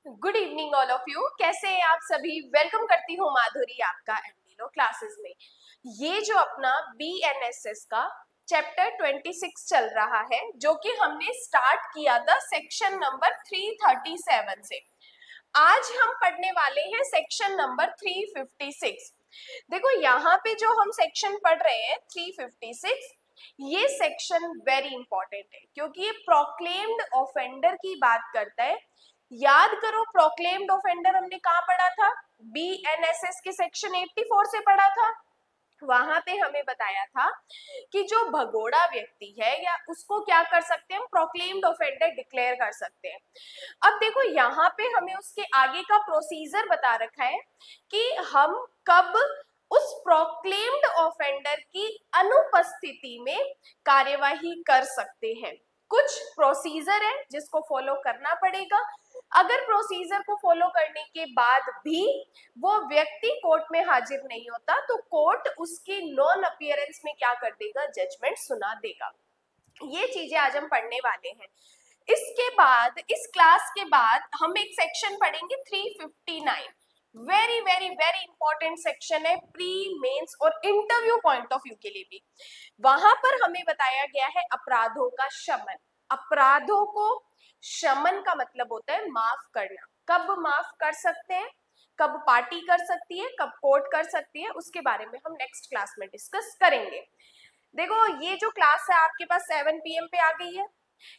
Good evening all of you. कैसे हैं आप सभी? वेलकम करती हूँ माधुरी आपका एमडीलो क्लासेस में। ये जो अपना बीएनएसएस का चैप्टर 26 चल रहा है, जो कि हमने स्टार्ट किया था सेक्शन नंबर 337 से। आज हम पढ़ने वाले हैं सेक्शन नंबर 356। देखो, यहाँ पे जो हम सेक्शन पढ़ रहे हैं 356, ये सेक्शन वेरी इंपॉर्टेंट है क्योंकि ये प्रोक्लेम्ड ऑफेंडर की बात करता है। याद करो, प्रोक्लेम्ड ऑफेंडर हमने कहाँ पढ़ा था? बीएनएसएस के सेक्शन 84 से पढ़ा था। वहां पे हमें बताया था कि जो भगोड़ा व्यक्ति है या उसको क्या कर सकते हैं, हम प्रोक्लेम्ड ऑफेंडर डिक्लेयर कर सकते हैं। अब देखो, यहाँ पे हमें उसके आगे का प्रोसीजर बता रखा है कि हम कब उस प्रोक्लेम्ड ऑफेंडर की अनुपस्थिति में कार्यवाही कर सकते हैं। कुछ प्रोसीजर है जिसको फॉलो करना पड़ेगा। अगर प्रोसीजर को फॉलो करने के बाद भी वो व्यक्ति कोर्ट में हाजिर नहीं होता तो कोर्ट उसकी नॉन अपीयरेंस में क्या कर देगा? जजमेंट सुना देगा। ये चीजें आज हम पढ़ने वाले हैं। इसके बाद, इस क्लास के बाद हम एक सेक्शन पढ़ेंगे 359। Very very very important section है प्री मेंस और इंटरव्यू पॉइंट ऑफ व्यू के लिए भी। वहां पर हमें बताया गया है अपराधों का शमन। अपराधों को शमन का मतलब होता है माफ करना। कब माफ कर सकते हैं, कब पार्टी कर सकती है, कब कोर्ट कर सकती है, उसके बारे में हम नेक्स्ट क्लास में डिस्कस करेंगे। देखो, ये जो क्लास है आपके पास 7 PM पे आ गई है।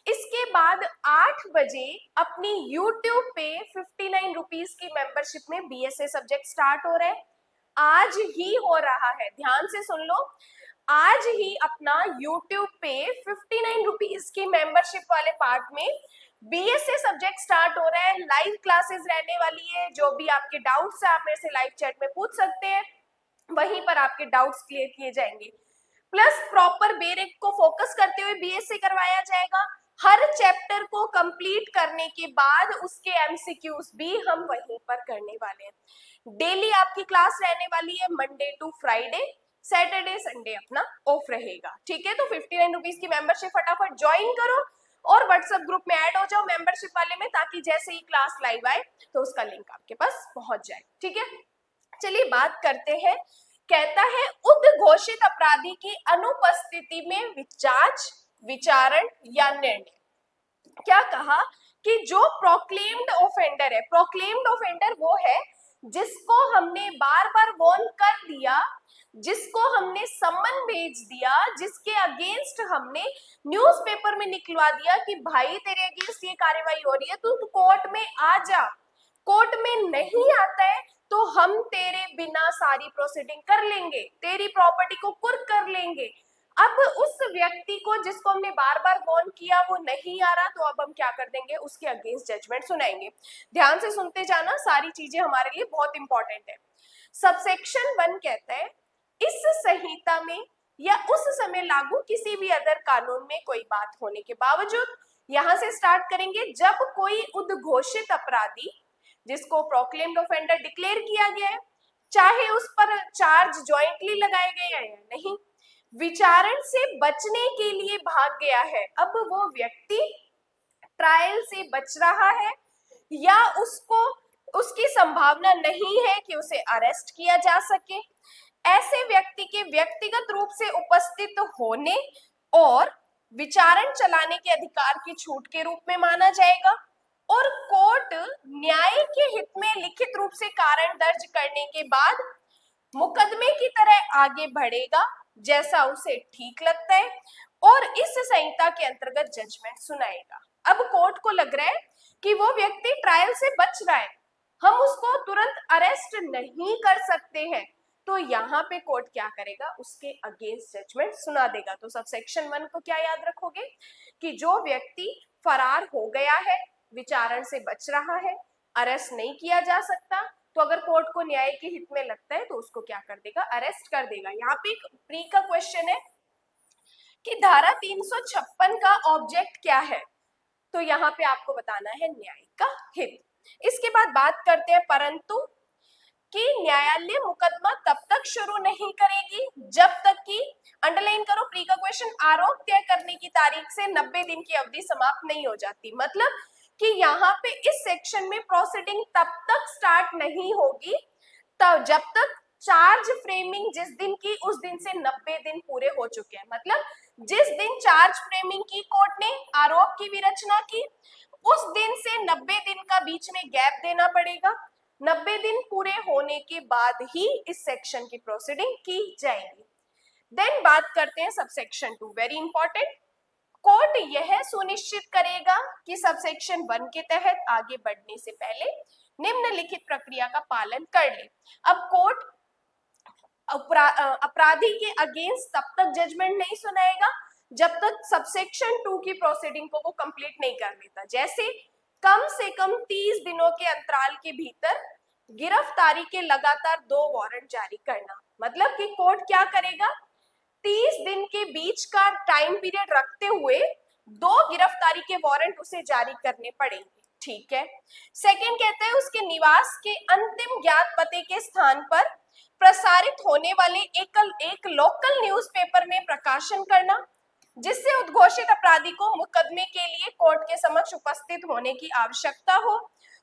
इसके बाद 8 बजे अपनी YouTube पे 59 रुपीज की मेंबरशिप में BSA सब्जेक्ट स्टार्ट हो रहा है। आज ही हो रहा है, ध्यान से सुन लो। आज ही अपना YouTube पे 59 रुपीज की मेंबरशिप वाले पार्ट में BSA सब्जेक्ट स्टार्ट हो रहा है। लाइव क्लासेस रहने वाली है। जो भी आपके डाउट्स है आप मेरे से लाइव चैट में पूछ सकते हैं, वहीं पर आपके डाउट्स क्लियर किए जाएंगे। प्लस प्रॉपर बेरेक को फोकस करते हुए BSA करवाया जाएगा। हर चैप्टर को कंप्लीट करने के बाद उसके MCQs भी हम वहीं पर करने वाले हैं। डेली आपकी क्लास रहने वाली है, Monday to Friday. Saturday Sunday अपना ऑफ रहेगा। ठीक है, तो 59 रुपीज की मेंबरशिप फटाफट ज्वाइन करो और व्हाट्सएप ग्रुप में ऐड हो जाओ मेंबरशिप वाले में, ताकि जैसे ही क्लास लाइव आए तो उसका लिंक आपके पास पहुंच जाए। ठीक है, चलिए बात करते हैं। कहता है उद्घोषित अपराधी की अनुपस्थिति में जांच, विचारण या निर्णय। क्या कहा कि जो प्रोक्लेम्ड ऑफेंडर है, प्रोक्लेम्ड ऑफेंडर वो है जिसको हमने बार बार वार्न कर दिया, जिसको हमने सम्मन भेज दिया, जिसके अगेंस्ट हमने न्यूज़पेपर में निकलवा दिया कि भाई तेरे अगेंस्ट ये कार्रवाई हो रही है, तू कोर्ट में आ जा। कोर्ट में नहीं आता है तो हम तेरे बिना सारी प्रोसीडिंग कर लेंगे, तेरी प्रॉपर्टी को कुर्क कर लेंगे। अब उस व्यक्ति को जिसको हमने बार बार वार्न किया वो नहीं आ रहा, तो अब हम क्या कर देंगे? उसके अगेंस्ट जजमेंट सुनाएंगे। ध्यान से सुनते जाना, सारी चीजें हमारे लिए बहुत इंपॉर्टेंट है। सबसेक्शन 1 कहता है इस संहिता में या उस समय लागू किसी भी अदर कानून में कोई बात होने के बावजूद, यहां से स्टार्ट करेंगे, जब कोई उद्घोषित अपराधी जिसको प्रोक्लेम्ड ऑफेंडर डिक्लेयर किया गया है, चाहे उस पर चार्ज ज्वाइंटली लगाए गए हैं या नहीं, विचारण से बचने के लिए भाग गया है। अब वो व्यक्ति ट्रायल से बच रहा है या उसको उसकी संभावना नहीं है कि उसे अरेस्ट किया जा सके, ऐसे व्यक्ति के व्यक्तिगत रूप से उपस्थित होने और विचारण चलाने के अधिकार की छूट के रूप में माना जाएगा। और कोर्ट न्याय के हित में लिखित रूप से कारण दर्ज करने के बाद मुकदमे की तरह आगे बढ़ेगा जैसा उसे ठीक लगता है और इस संहिता के अंतर्गत जजमेंट सुनाएगा। अब कोर्ट को लग रहा है कि वो व्यक्ति ट्रायल से बच रहा है, हम उसको तुरंत अरेस्ट नहीं कर सकते हैं, तो यहाँ पे कोर्ट क्या करेगा? उसके अगेंस्ट जजमेंट सुना देगा। तो सबसेक्शन 1 को क्या याद रखोगे कि जो व्यक्ति फरार हो गया है, विचारण से बच रहा है, अरेस्ट नहीं किया जा सकता, तो अगर कोर्ट को न्याय के हित में लगता है तो उसको क्या कर देगा? अरेस्ट कर देगा। यहाँ पे एक प्री का क्वेश्चन है कि धारा 356 का ऑब्जेक्ट क्या है, तो यहाँ पे आपको बताना है न्याय का हित। इसके बाद बात करते हैं परंतु कि न्यायालय मुकदमा तब तक शुरू नहीं करेगी जब तक कि, अंडरलाइन करो प्री का क्वेश्चन, आरोप तय करने की तारीख से 90 दिन की अवधि समाप्त नहीं हो जाती। मतलब कि यहाँ पे इस सेक्शन सेक्शन में प्रोसीडिंग तब तक स्टार्ट नहीं होगी तब जब तक चार्ज फ्रेमिंग जिस दिन की उस दिन से 90 दिन पूरे हो चुके हैं। मतलब जिस दिन चार्ज फ्रेमिंग की कोर्ट ने आरोप की विरचना की उस दिन से 90 दिन का बीच में गैप देना पड़ेगा। 90 दिन पूरे होने के बाद ही इस सेक्शन की प्रोसीडिंग की जाएगी। देन बात करते हैं सबसेक्शन 2, वेरी इंपॉर्टेंट। कोर्ट यह सुनिश्चित करेगा कि सबसेक्शन 1 के तहत आगे बढ़ने से पहले निम्नलिखित प्रक्रिया का पालन कर ले। अब कोर्ट अपराधी के अगेंस्ट तब तक जजमेंट नहीं सुनाएगा जब तक सबसेक्शन 2 की प्रोसीडिंग को वो कंप्लीट नहीं कर लेता। जैसे कम से कम 30 दिनों के अंतराल के भीतर गिरफ्तारी के लगातार 2 वारंट जारी करना। मतलब कि कोर्ट क्या करेगा, 30 दिन के बीच का टाइम पीरियड रखते हुए 2 गिरफ्तारी के वारंट उसे जारी करने पड़ेंगे। ठीक है। सेकंड कहते हैं उसके निवास के अंतिम ज्ञात पते के स्थान पर प्रसारित होने वाले एक लोकल न्यूज़पेपर में प्रकाशन करना जिससे उद्घोषित अपराधी को मुकदमे के लिए कोर्ट के समक्ष उपस्थित होने की आवश्यकता हो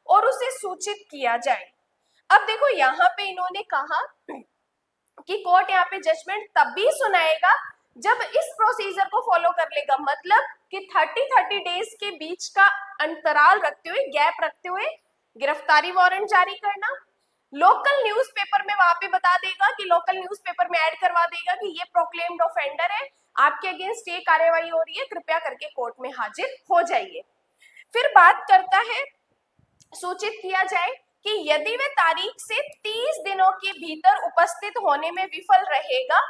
और उसे सूचित किया जाए। अब देखो यहाँ पे इन्होंने कहा कि कोर्ट यहाँ पे जजमेंट तब भी सुनाएगा जब इस प्रोसीजर को फॉलो कर लेगा। मतलब कि 30 डेज के बीच का अंतराल रखते हुए, गैप रखते हुए गिरफ्तारी वारंट जारी करना। लोकल न्यूज़पेपर में वहां पे बता देगा कि लोकल न्यूज़पेपर में ऐड करवा देगा कि ये प्रोक्लेम्ड ऑफेंडर है, आपके अगेंस्ट ये कार्यवाही हो रही है, कृपया करके कोर्ट में हाजिर हो जाइए। फिर बात करता है सूचित किया जाए कि यदि वे तारीख से 30 दिनों के भीतर उपस्थित होने में विफल रहेगा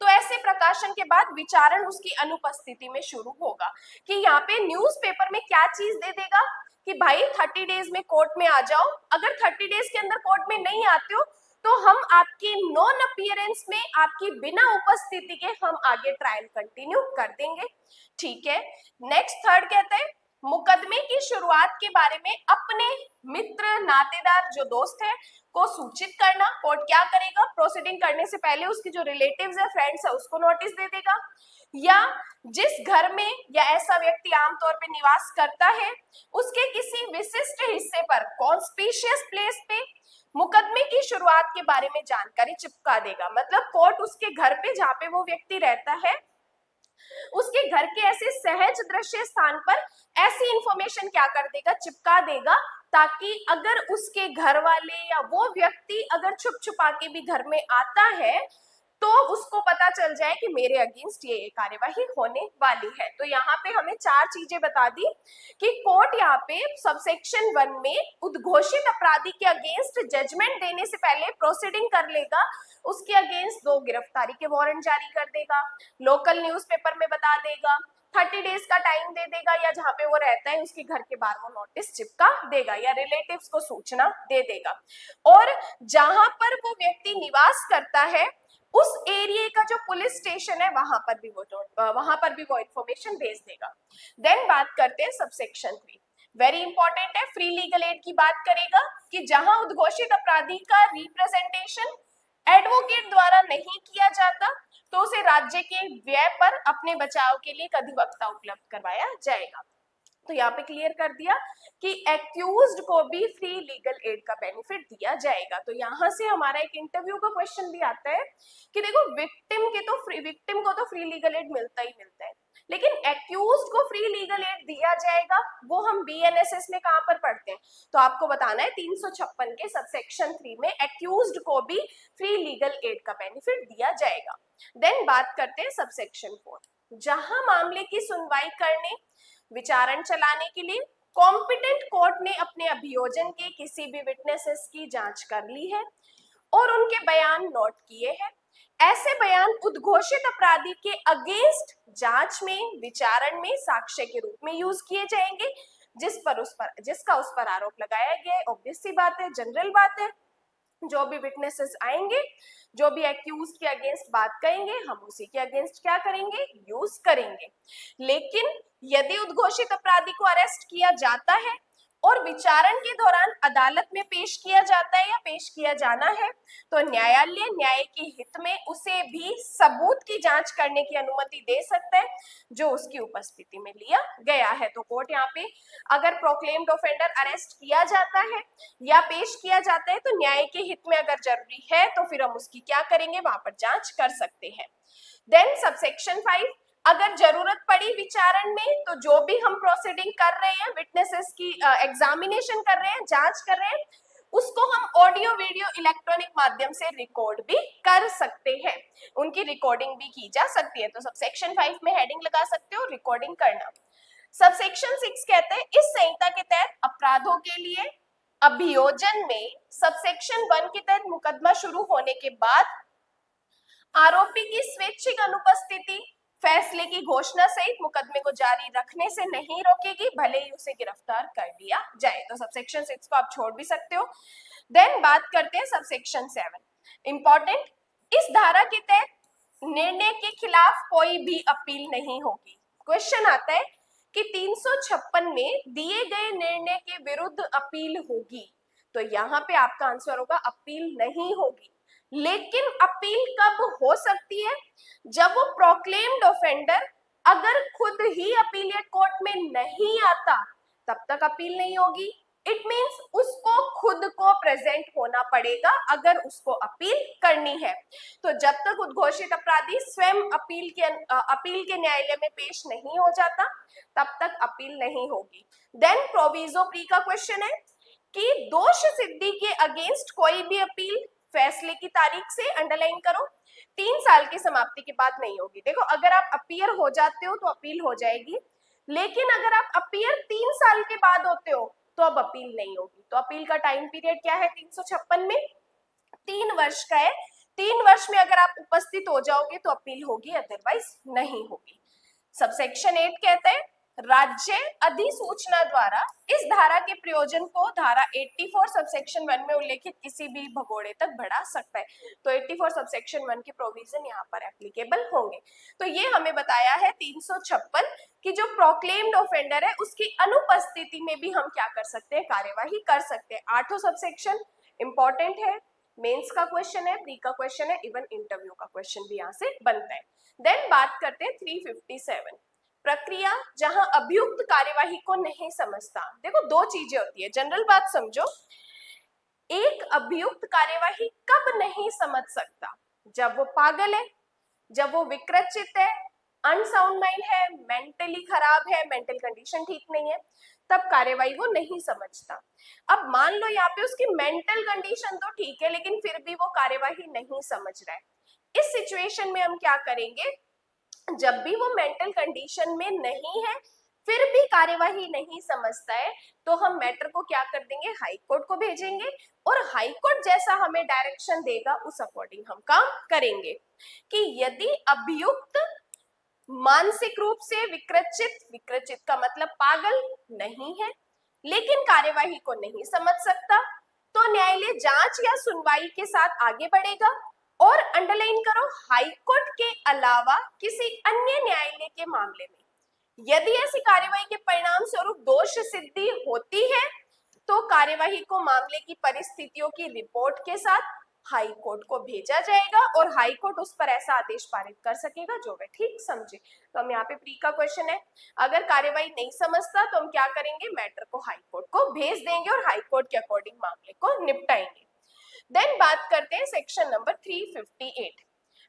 तो ऐसे प्रकाशन के बाद विचारण उसकी अनुपस्थिति में शुरू होगा। कि यहाँ पे न्यूज़पेपर में क्या चीज दे देगा कि भाई 30 डेज में कोर्ट में आ जाओ। अगर 30 डेज के अंदर कोर्ट में नहीं आते हो तो हम आपके नॉन अपीयरेंस में आपकी बिना उपस्थिति के हम आगे ट्रायल कंटिन्यू कर देंगे। ठीक है। नेक्स्ट थर्ड कहते हैं मुकदमे की शुरुआत के बारे में अपने मित्र, नातेदार, जो दोस्त है को सूचित करना। कोर्ट क्या करेगा, प्रोसीडिंग करने से पहले उसके जो रिलेटिव्स है, फ्रेंड्स है, उसको नोटिस दे देगा। या जिस घर में या ऐसा व्यक्ति आमतौर पे निवास करता है उसके किसी विशिष्ट हिस्से पर, कॉन्स्पिशियस प्लेस पे मुकदमे की शुरुआत के बारे में जानकारी चिपका देगा। मतलब कोर्ट उसके घर पे जहाँ पे वो व्यक्ति रहता है उसके घर के ऐसे सहज दृश्य स्थान पर ऐसी इंफॉर्मेशन क्या कर देगा, चिपका देगा, ताकि अगर उसके घर वाले या वो व्यक्ति अगर छुप छुपा के भी घर में आता है तो उसको पता चल जाए कि मेरे अगेंस्ट ये कार्यवाही होने वाली है। तो यहाँ पे हमें 4 चीजें बता दी कि कोर्ट यहाँ पे सबसेक्शन 1 में उद्घोषित अपराधी के अगेंस्ट जजमेंट देने से पहले प्रोसीडिंग कर लेगा, उसके अगेंस्ट 2 गिरफ्तारी के वारंट जारी कर देगा, लोकल न्यूज़पेपर में बता देगा, 30 डेज का टाइम दे देगा, या जहाँ पे वो रहता है उसके घर के बाहर वो नोटिस चिपका देगा या रिलेटिव्स को सूचना दे देगा। और जहां पर वो व्यक्ति निवास करता है उस एरिया का जो पुलिस स्टेशन है वहां पर भी वो इंफॉर्मेशन भेज देगा। देन बात करते हैं सबसेक्शन 3, वेरी इंपॉर्टेंट है, फ्री लीगल एड की बात करेगा कि जहां उद्घोषित अपराधी का रिप्रेजेंटेशन एडवोकेट द्वारा नहीं किया जाता तो उसे राज्य के व्यय पर अपने बचाव के लिए एक अधिवक्ता उपलब्ध करवाया जाएगा। तो यहाँ पे क्लियर कर दिया कि एक्यूज्ड को भी फ्री लीगल एड का बेनिफिट दिया जाएगा। तो यहाँ से हमारा एक इंटरव्यू का क्वेश्चन भी आता है कि देखो विक्टिम को तो फ्री लीगल एड मिलता ही मिलता है, लेकिन एक्यूज्ड को फ्री लीगल एड दिया जाएगा वो हम बीएनएसएस में कहाँ पर पढ़ते हैं, तो आपको बताना है 356 के सबसेक्शन 3 में एक्यूज्ड को भी फ्री लीगल एड का बेनिफिट दिया जाएगा। देन बात करते हैं सबसेक्शन 4, जहां मामले की सुनवाई करने, विचारण चलाने के लिए कॉम्पिटेंट कोर्ट ने अपने अभियोजन के किसी भी विटनेसेस की जांच कर ली है और उनके बयान नोट किए हैं। ऐसे बयान उद्घोषित अपराधी के अगेंस्ट जांच में, विचारण में साक्ष्य के रूप में यूज किए जाएंगे जिसका उस पर आरोप लगाया गया है। ऑब्वियस सी बात है, जनरल बात है, जो भी विटनेसेस आएंगे, जो भी एक्यूज के अगेंस्ट बात कहेंगे, हम उसी के अगेंस्ट क्या करेंगे, यूज करेंगे। लेकिन यदि उद्घोषित अपराधी को अरेस्ट किया जाता है और विचारण के दौरान अदालत में पेश किया जाता है या पेश किया जाना है, तो न्यायालय न्याय के हित में उसे भी सबूत की जांच करने की अनुमति दे सकता है जो उसकी उपस्थिति में लिया गया है। तो कोर्ट यहाँ पे अगर प्रोक्लेम्ड ऑफेंडर अरेस्ट किया जाता है या पेश किया जाता है तो न्याय के हित में अगर जरूरी है तो फिर हम उसकी क्या करेंगे, वहां पर जांच कर सकते हैं। देन सबसेक्शन 5, अगर जरूरत पड़ी विचारण में तो जो भी हम प्रोसीडिंग कर रहे हैं, विटनेसेस की एग्जामिनेशन कर रहे हैं, जांच कर रहे हैं, उसको हम ऑडियो वीडियो इलेक्ट्रॉनिक माध्यम से रिकॉर्ड भी कर सकते हैं, उनकी रिकॉर्डिंग भी की जा सकती है। तो सबसेक्शन 5 में हेडिंग लगा सकते हो रिकॉर्डिंग करना। सबसेक्शन 6 कहते हैं इस संहिता के तहत अपराधों के लिए अभियोजन में सबसेक्शन 1 के तहत मुकदमा शुरू होने के बाद आरोपी की स्वैच्छिक अनुपस्थिति फैसले की घोषणा सहित मुकदमे को जारी रखने से नहीं रोकेगी, भले ही उसे गिरफ्तार कर लिया जाए। तो सबसेक्शन 6 को आप छोड़ भी सकते हो। देन बात करते हैं सबसेक्शन 7, इंपॉर्टेंट, इस धारा के तहत निर्णय के खिलाफ कोई भी अपील नहीं होगी। क्वेश्चन आता है कि 356 में दिए गए निर्णय के विरुद्ध अपील होगी, तो यहाँ पे आपका आंसर होगा अपील नहीं होगी। लेकिन अपील कब हो सकती है, जब वो प्रोक्लेम्ड ऑफेंडर अगर खुद ही अपीलिएट कोर्ट में नहीं आता तब तक अपील नहीं होगी। इट मींस उसको खुद को प्रेजेंट होना पड़ेगा अगर उसको अपील करनी है। तो जब तक उद्घोषित अपराधी स्वयं अपील के न्यायालय में पेश नहीं हो जाता तब तक अपील नहीं होगी। देन प्रोविजो प्री का क्वेश्चन है कि दोष सिद्धि के अगेंस्ट कोई भी अपील फैसले की तारीख से, अंडरलाइन करो, 3 साल की समाप्ति के बाद नहीं होगी। देखो अगर आप अपीयर हो जाते हो तो अपील हो जाएगी, लेकिन अगर आप अपीयर 3 साल के बाद होते हो तो अब अपील नहीं होगी। तो अपील का टाइम पीरियड क्या है 356 में, 3 वर्ष का है। 3 वर्ष में अगर आप उपस्थित हो जाओगे तो अपील होगी, अदरवाइज नहीं होगी। सबसेक्शन 8 कहते हैं राज्य अधिसूचना द्वारा इस धारा के प्रयोजन को धारा 84 सबसेक्शन 1 में उल्लेखित किसी भी भगोड़े तक बढ़ा सकता है। तो 84 सबसेक्शन 1 के प्रोविजन यहाँ पर एप्लीकेबल होंगे। तो ये हमें बताया है 356 कि जो प्रोक्लेम्ड ऑफेंडर है उसकी अनुपस्थिति में भी हम क्या कर सकते हैं, कार्यवाही कर सकते हैं। 8 सबसेक्शन इंपॉर्टेंट है, मेंस का क्वेश्चन है, प्री का क्वेश्चन है, इवन इंटरव्यू का क्वेश्चन भी यहाँ से बनता है। देन बात करते हैं 357, प्रक्रिया जहां अभियुक्त कार्यवाही को नहीं समझता। देखो 2 चीजें होती है, जनरल बात समझो, एक अभियुक्त कार्यवाही कब नहीं समझ सकता, जब वो पागल है, जब वो विकृत है, अनसाउंड माइंड है, मेंटली खराब है, मेंटल कंडीशन ठीक नहीं है, तब कार्यवाही वो नहीं समझता। अब मान लो यहाँ पे उसकी मेंटल कंडीशन तो ठीक है लेकिन फिर भी वो कार्यवाही नहीं समझ रहा है। इस सिचुएशन में हम क्या करेंगे, जब भी वो मेंटल कंडीशन में नहीं है फिर भी कार्यवाही नहीं समझता है तो हम मैटर को क्या कर देंगे, हाई कोर्ट को भेजेंगे और हाई कोर्ट जैसा हमें डायरेक्शन देगा उस अकॉर्डिंग हम काम करेंगे। कि यदि अभियुक्त मानसिक रूप से विकृत का मतलब पागल नहीं है लेकिन कार्यवाही को नहीं समझ सकता, तो न्यायालय जांच या सुनवाई के साथ आगे बढ़ेगा और अंडरलाइन करो हाई कोर्ट के अलावा किसी अन्य न्यायालय के मामले में यदि ऐसी कार्यवाही के परिणाम स्वरूप दोष सिद्धि होती है तो कार्यवाही को मामले की परिस्थितियों की रिपोर्ट के साथ हाई कोर्ट को भेजा जाएगा और हाई कोर्ट उस पर ऐसा आदेश पारित कर सकेगा जो वह ठीक समझे। तो हम यहाँ पे प्री का क्वेश्चन है, अगर कार्यवाही नहीं समझता तो हम क्या करेंगे, मैटर को हाई कोर्ट को भेज देंगे और हाई कोर्ट के अकॉर्डिंग मामले को निपटाएंगे। देन बात करते हैं सेक्शन नंबर 358,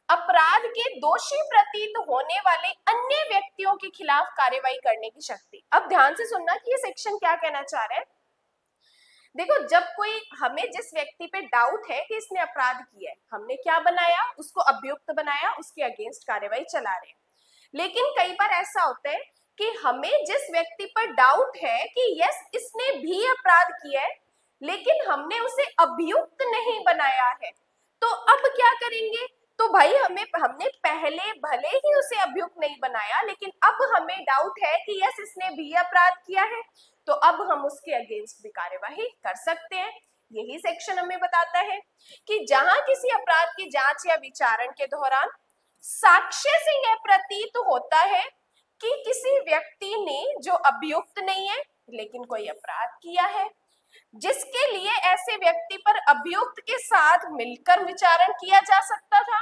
अपराध के दोषी प्रतीत होने वाले अन्य व्यक्तियों के खिलाफ कार्रवाई करने की शक्ति। अब ध्यान से सुनना कि ये सेक्शन क्या कहना चाह रहा है। देखो जब कोई, हमें जिस व्यक्ति पे डाउट है कि इसने अपराध किया है, हमने क्या बनाया, उसको अभियुक्त बनाया, उसके अगेंस्ट कार्रवाई चला रहे हैं। लेकिन कई बार ऐसा होता है कि हमें जिस व्यक्ति पर डाउट है कि यस इसने भी अपराध किया है लेकिन हमने उसे अभियुक्त नहीं बनाया है, तो अब क्या करेंगे, तो भाई हमने पहले भले ही उसे अभियुक्त नहीं बनाया लेकिन अब हमें डाउट है कि यस इसने भी अपराध किया है, तो अब हम उसके अगेंस्ट भी कार्यवाही कर सकते हैं। यही सेक्शन हमें बताता है कि जहां किसी अपराध की जांच या विचारण के दौरान साक्ष्य से यह प्रतीत होता है कि किसी व्यक्ति ने जो अभियुक्त नहीं है लेकिन कोई अपराध किया है जिसके लिए ऐसे व्यक्ति पर अभियुक्त के साथ मिलकर विचारण किया जा सकता था।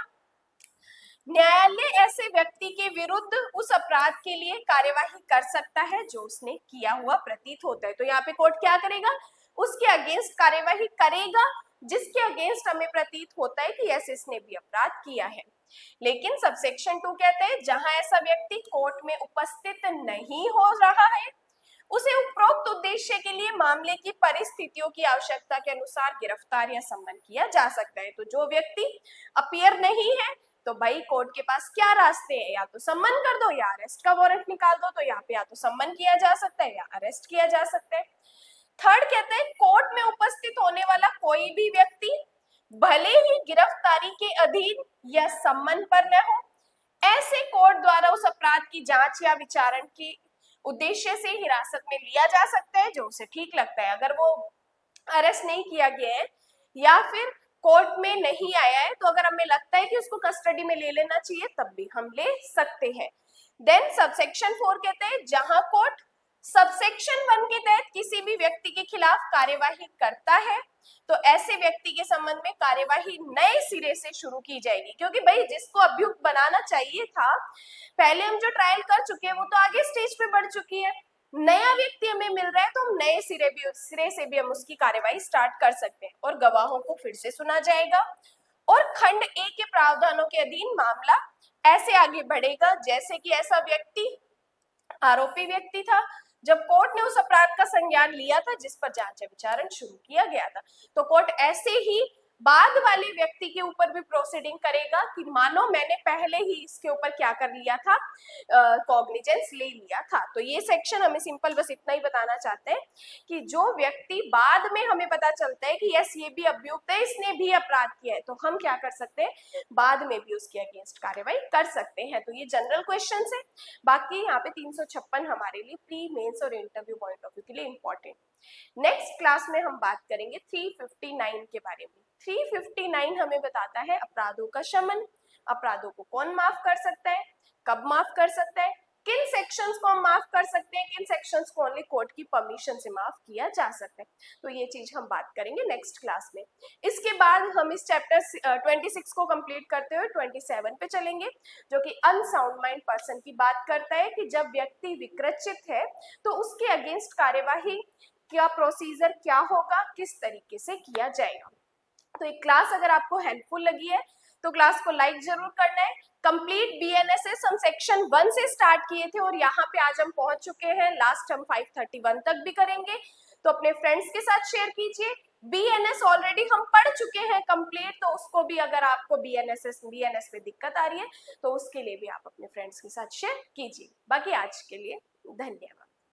न्यायालय ऐसे व्यक्ति के विरुद्ध उस अपराध के लिए कार्यवाही कर सकता है जो उसने किया हुआ प्रतीत होता है। तो यहाँ पे कोर्ट क्या करेगा, उसके अगेंस्ट कार्यवाही करेगा जिसके अगेंस्ट हमें प्रतीत होता है कि यस इसने भी अपराध किया है। लेकिन सबसेक्शन 2 कहते हैं जहां ऐसा व्यक्ति कोर्ट में उपस्थित नहीं हो रहा है उसे उपरोक्त उद्देश्य के लिए मामले की परिस्थितियों की आवश्यकता के अनुसार गिरफ्तार या सम्मन किया जा सकता है। तो जो व्यक्ति अपीयर नहीं है तो भाई कोर्ट के पास क्या रास्ते हैं, या तो सम्मन कर दो या अरेस्ट का वारंट निकाल दो। तो यहाँ पे या तो सम्मन किया जा सकता है या अरेस्ट किया जा सकता है। थर्ड कहते हैं कोर्ट में उपस्थित होने वाला कोई भी व्यक्ति भले ही गिरफ्तारी के अधीन या सम्मन पर न हो, ऐसे कोर्ट द्वारा उस अपराध की जांच या विचारण की उद्देश्य से हिरासत में लिया जा सकता है जो उसे ठीक लगता है। अगर वो अरेस्ट नहीं किया गया है या फिर कोर्ट में नहीं आया है तो अगर हमें लगता है कि उसको कस्टडी में ले लेना चाहिए तब भी हम ले सकते हैं। देन सबसेक्शन 4 कहते हैं जहां कोर्ट सबसेक्शन 1 के तहत किसी भी व्यक्ति के खिलाफ कार्यवाही करता है तो ऐसे व्यक्ति के संबंध में कार्यवाही नए सिरे से शुरू की जाएगी, क्योंकि भाई जिसको अभियुक्त बनाना चाहिए था पहले हम जो ट्रायल कर चुके हैं वो तो आगे स्टेज पे बढ़ चुकी है, नया व्यक्ति हमें मिल रहा है तो हम नए सिरे से भी हम उसकी कार्यवाही स्टार्ट कर सकते हैं और गवाहों को फिर से सुना जाएगा और खंड ए के प्रावधानों के अधीन मामला ऐसे आगे बढ़ेगा जैसे कि ऐसा व्यक्ति आरोपी व्यक्ति था जब कोर्ट ने उस अपराध का संज्ञान लिया था जिस पर जांच विचारण शुरू किया गया था। तो कोर्ट ऐसे ही बाद वाले व्यक्ति के ऊपर भी प्रोसीडिंग करेगा कि मानो मैंने पहले ही इसके ऊपर क्या कर लिया था, कॉग्निजेंस ले लिया था। तो ये सेक्शन हमें सिंपल बस इतना ही बताना चाहते हैं कि जो व्यक्ति बाद में हमें पता चलता है कि यस ये भी अभियुक्त है, इसने भी अपराध किया है, तो हम क्या कर सकते हैं, बाद में भी उसके अगेंस्ट कार्रवाई कर सकते हैं। तो ये जनरल क्वेश्चन है। बाकी यहाँ पे 356 हमारे लिए प्री मेंस और इंटरव्यू पॉइंट ऑफ व्यू के लिए इंपॉर्टेंट। नेक्स्ट क्लास में हम बात करेंगे 359 के बारे में। 359 हमें बताता है अपराधों का शमन, अपराधों को कौन माफ कर सकता है, कब माफ कर सकता है, किन सेक्शंस को हम माफ कर सकते हैं, किन सेक्शंस को ओनली कोर्ट की परमिशन से माफ किया जा सकता है। तो ये चीज हम बात करेंगे नेक्स्ट क्लास में। इसके बाद हम इस चैप्टर 26 को कंप्लीट करते हुए 27 पे चलेंगे जो कि अनसाउंड माइंड पर्सन की बात करता है कि जब व्यक्ति विकृचित है तो उसके अगेंस्ट कार्यवाही क्या प्रोसीजर क्या होगा, किस तरीके से किया जाएगा। तो एक क्लास अगर आपको हेल्पफुल लगी है तो क्लास को लाइक जरूर करना है। कंप्लीट बीएनएसएस हम सेक्शन 1 से स्टार्ट किए थे और यहाँ पे आज हम पहुंच चुके हैं, लास्ट हम 531 तक भी करेंगे। तो अपने फ्रेंड्स के साथ शेयर कीजिए। बीएनएस ऑलरेडी हम पढ़ चुके हैं कंप्लीट, तो उसको भी अगर आपको बीएनएस में दिक्कत आ रही है तो उसके लिए भी आप अपने फ्रेंड्स के साथ शेयर कीजिए। बाकी आज के लिए धन्यवाद।